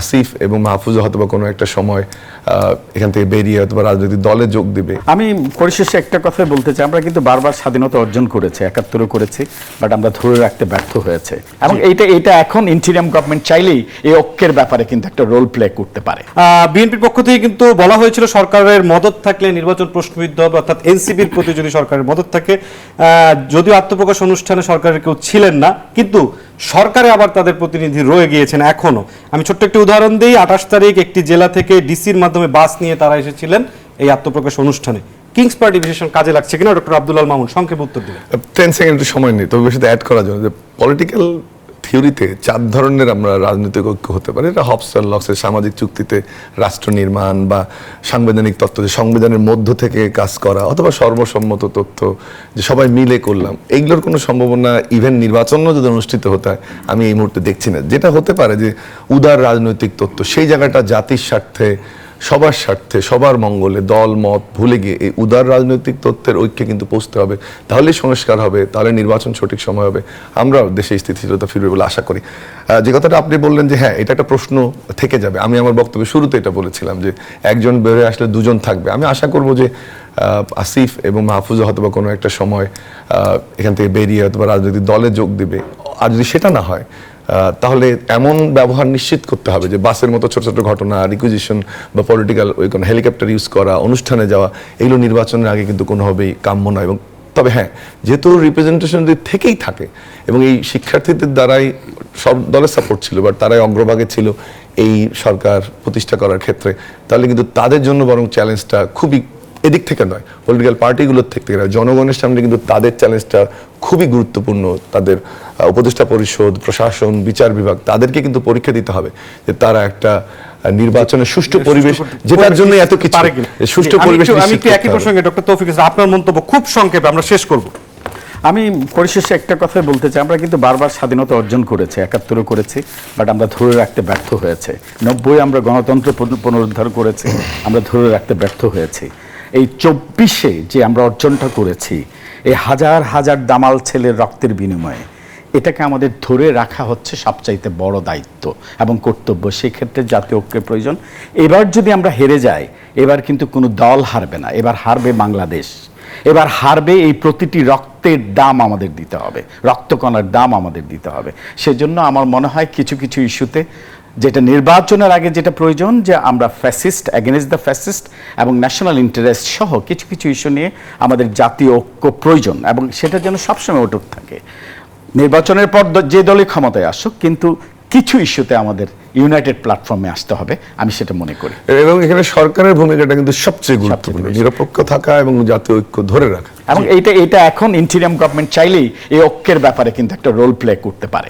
আসিফ এবং মাহফুজা হয়তো বা কোনো একটা সময় এখান থেকে বেরিয়ে হয়তো বা রাজনৈতিক দলে যোগ দিবে। আমি পরিশেষে একটা কথাই বলতে চাই, আমরা কিন্তু বারবার স্বাধীনতা অর্জন করেছি, ৭১ করেছি, বাট আমরা ধরে রাখতে ব্যর্থ হয়েছে। এবং এইটা এখন ইন্টিরিয়াম গভর্নমেন্ট চাইলেই এই ঐক্যের ব্যাপারে কিন্তু একটা রোল প্লে করতে পারে। বিএনপির পক্ষ থেকে কিন্তু বলা হয়েছিল সরকারের মদত থাকলে নির্বাচন প্রশ্নবিদ্ধ হবে, অর্থাৎ এনসিপির প্রতি যদি সরকারের মদত থাকে। যদিও আত্মপ্রকাশ অনুষ্ঠানে সরকারের কেউ ছিলেন না, কিন্তু সরকারে আবার তাদের প্রতিনিধি রয়ে গিয়েছেন এখনো। আমি ছোট্ট একটি উদাহরণ দিই, ২৮ তারিখ একটি জেলা থেকে ডিসির মাধ্যমে বাস নিয়ে তারা এসেছিলেন এই আত্মপ্রকাশ অনুষ্ঠানে। কিংস পার্টি বিশেষণ কাজে লাগছে কিনা ডক্টর আব্দুল আল মামুন সংক্ষেপে উত্তর দিবেন। 10 সেকেন্ড সময় নেই, তবে বেশি অ্যাড করার জন্য যে পলিটিক্যাল থিওরিতে ৪ ধরনের আমরা রাজনৈতিক ঐক্য হতে পারে। এটা হবস আর লক্সের সামাজিক চুক্তিতে রাষ্ট্র নির্মাণ বা সাংবিধানিক তত্ত্ব, যে সংবিধানের মধ্য থেকে কাজ করা, অথবা সর্বসম্মত তথ্য যে সবাই মিলে করলাম, এইগুলোর কোনো সম্ভাবনা ইভেন নির্বাচনও যদি অনুষ্ঠিত হতে হয় আমি এই মুহূর্তে দেখছি না। যেটা হতে পারে যে উদার রাজনৈতিক তত্ত্ব, সেই জায়গাটা জাতির স্বার্থে, সবার স্বার্থে, সবার মঙ্গলে, দল মত ভুলে গিয়ে এই উদার রাজনৈতিক তত্ত্বের ঐক্যে কিন্তু পৌঁছতে হবে। তাহলেই সংস্কার হবে, তাহলে নির্বাচন সঠিক সময় হবে, আমরা দেশে স্থিতিশীলতা ফিরবে বলে আশা করি। যে কথাটা আপনি বললেন যে হ্যাঁ, এটা একটা প্রশ্ন থেকে যাবে, আমি আমার বক্তব্যের শুরুতে এটা বলেছিলাম যে একজন বেরোয় আসলে দুজন থাকবে। আমি আশা করব যে আসিফ এবং মাহফুজা হয়তো বা কোনো একটা সময় এখান থেকে বেরিয়ে হয়তো বা রাজনৈতিক দলে যোগ দিবে। আর যদি সেটা না হয়, তাহলে এমন ব্যবহার নিশ্চিত করতে হবে যে বাসের মতো ছোট ছোট ঘটনা, রিকুইজিশন বা পলিটিক্যাল ওই কোনো হেলিকপ্টার ইউজ করা, অনুষ্ঠানে যাওয়া, এগুলো নির্বাচনের আগে কিন্তু কোনোভাবেই কাম্য নয়। এবং তবে হ্যাঁ, যেহেতু রিপ্রেজেন্টেশন যদি থেকেই থাকে এবং এই শিক্ষার্থীদের দ্বারাই সব দলের সাপোর্ট ছিল, বাট তারাই অগ্রভাগে ছিল এই সরকার প্রতিষ্ঠা করার ক্ষেত্রে, তাহলে কিন্তু তাদের জন্য বরং চ্যালেঞ্জটা খুবই এদিক থেকে নয়, পলিটিক্যাল পার্টিগুলোর থেকে নয়, জনগণের সামনে কিন্তু তাদের চ্যালেঞ্জটা খুবই গুরুত্বপূর্ণ। তাদের উপদেষ্টা পরিষদ, প্রশাসন, বিচার বিভাগ, তাদেরকে কিন্তু পরীক্ষা দিতে হবে যে তারা একটা নির্বাচনের সুষ্ঠু পরিবেশ, যেটার জন্য এত কিছু সুষ্ঠু পরিবেশ। আমি একটু একই প্রসঙ্গে ডক্টর তৌফিক ইসলাম, আপনার মন্তব্য খুব সংক্ষেপে, আমরা শেষ করব। আমি পরিশেষে একটা কথাই বলতে চাই, আমরা কিন্তু বারবার স্বাধীনতা অর্জন করেছি, ৭১ করেছি, বাট আমরা ধরে রাখতে ব্যর্থ হয়েছে। ৯০ আমরা গণতন্ত্র পুনরুদ্ধার করেছি, আমরা ধরে রাখতে ব্যর্থ হয়েছি। এই ২৪-এ যে আমরা অর্জনটা করেছি, এই হাজার হাজার দামাল ছেলের রক্তের বিনিময়ে, এটাকে আমাদের ধরে রাখা হচ্ছে সবচাইতে বড় দায়িত্ব এবং কর্তব্য। সেক্ষেত্রে জাতীয় ঐক্যের প্রয়োজন। এবার যদি আমরা হেরে যাই, এবার কিন্তু কোনো দল হারবে না, এবার হারবে বাংলাদেশ, এবার হারবে এই প্রতিটি রক্তের দাম আমাদের দিতে হবে, রক্তকণার দাম আমাদের দিতে হবে। সেজন্য আমার মনে হয় কিছু কিছু ইস্যুতে, যেটা নির্বাচনের আগে যেটা প্রয়োজন, যে আমরা ফ্যাসিস্ট, অ্যাগেনস্ট দ্য ফ্যাসিস্ট এবং ন্যাশনাল ইন্টারেস্ট সহ কিছু কিছু ইস্যু নিয়ে আমাদের জাতীয় ঐক্য প্রয়োজন, এবং সেটা যেন সবসময় অটুট থাকে। নির্বাচনের পর যে দলই ক্ষমতায় আসুক, কিন্তু কিছু ইস্যুতে আমাদের ইউনাইটেড প্ল্যাটফর্মে আসতে হবে, আমি সেটা মনে করি। এবং এখানে সরকারের ভূমিকাটা কিন্তু সবচেয়ে গুরুত্বপূর্ণ, নিরপেক্ষ থাকা এবং জাতীয় ঐক্য ধরে রাখা। এবং এইটা এখন ইন্টিরিয়াম গভর্নমেন্ট চাইলেই এই ঐক্যের ব্যাপারে কিন্তু একটা রোল প্লে করতে পারে।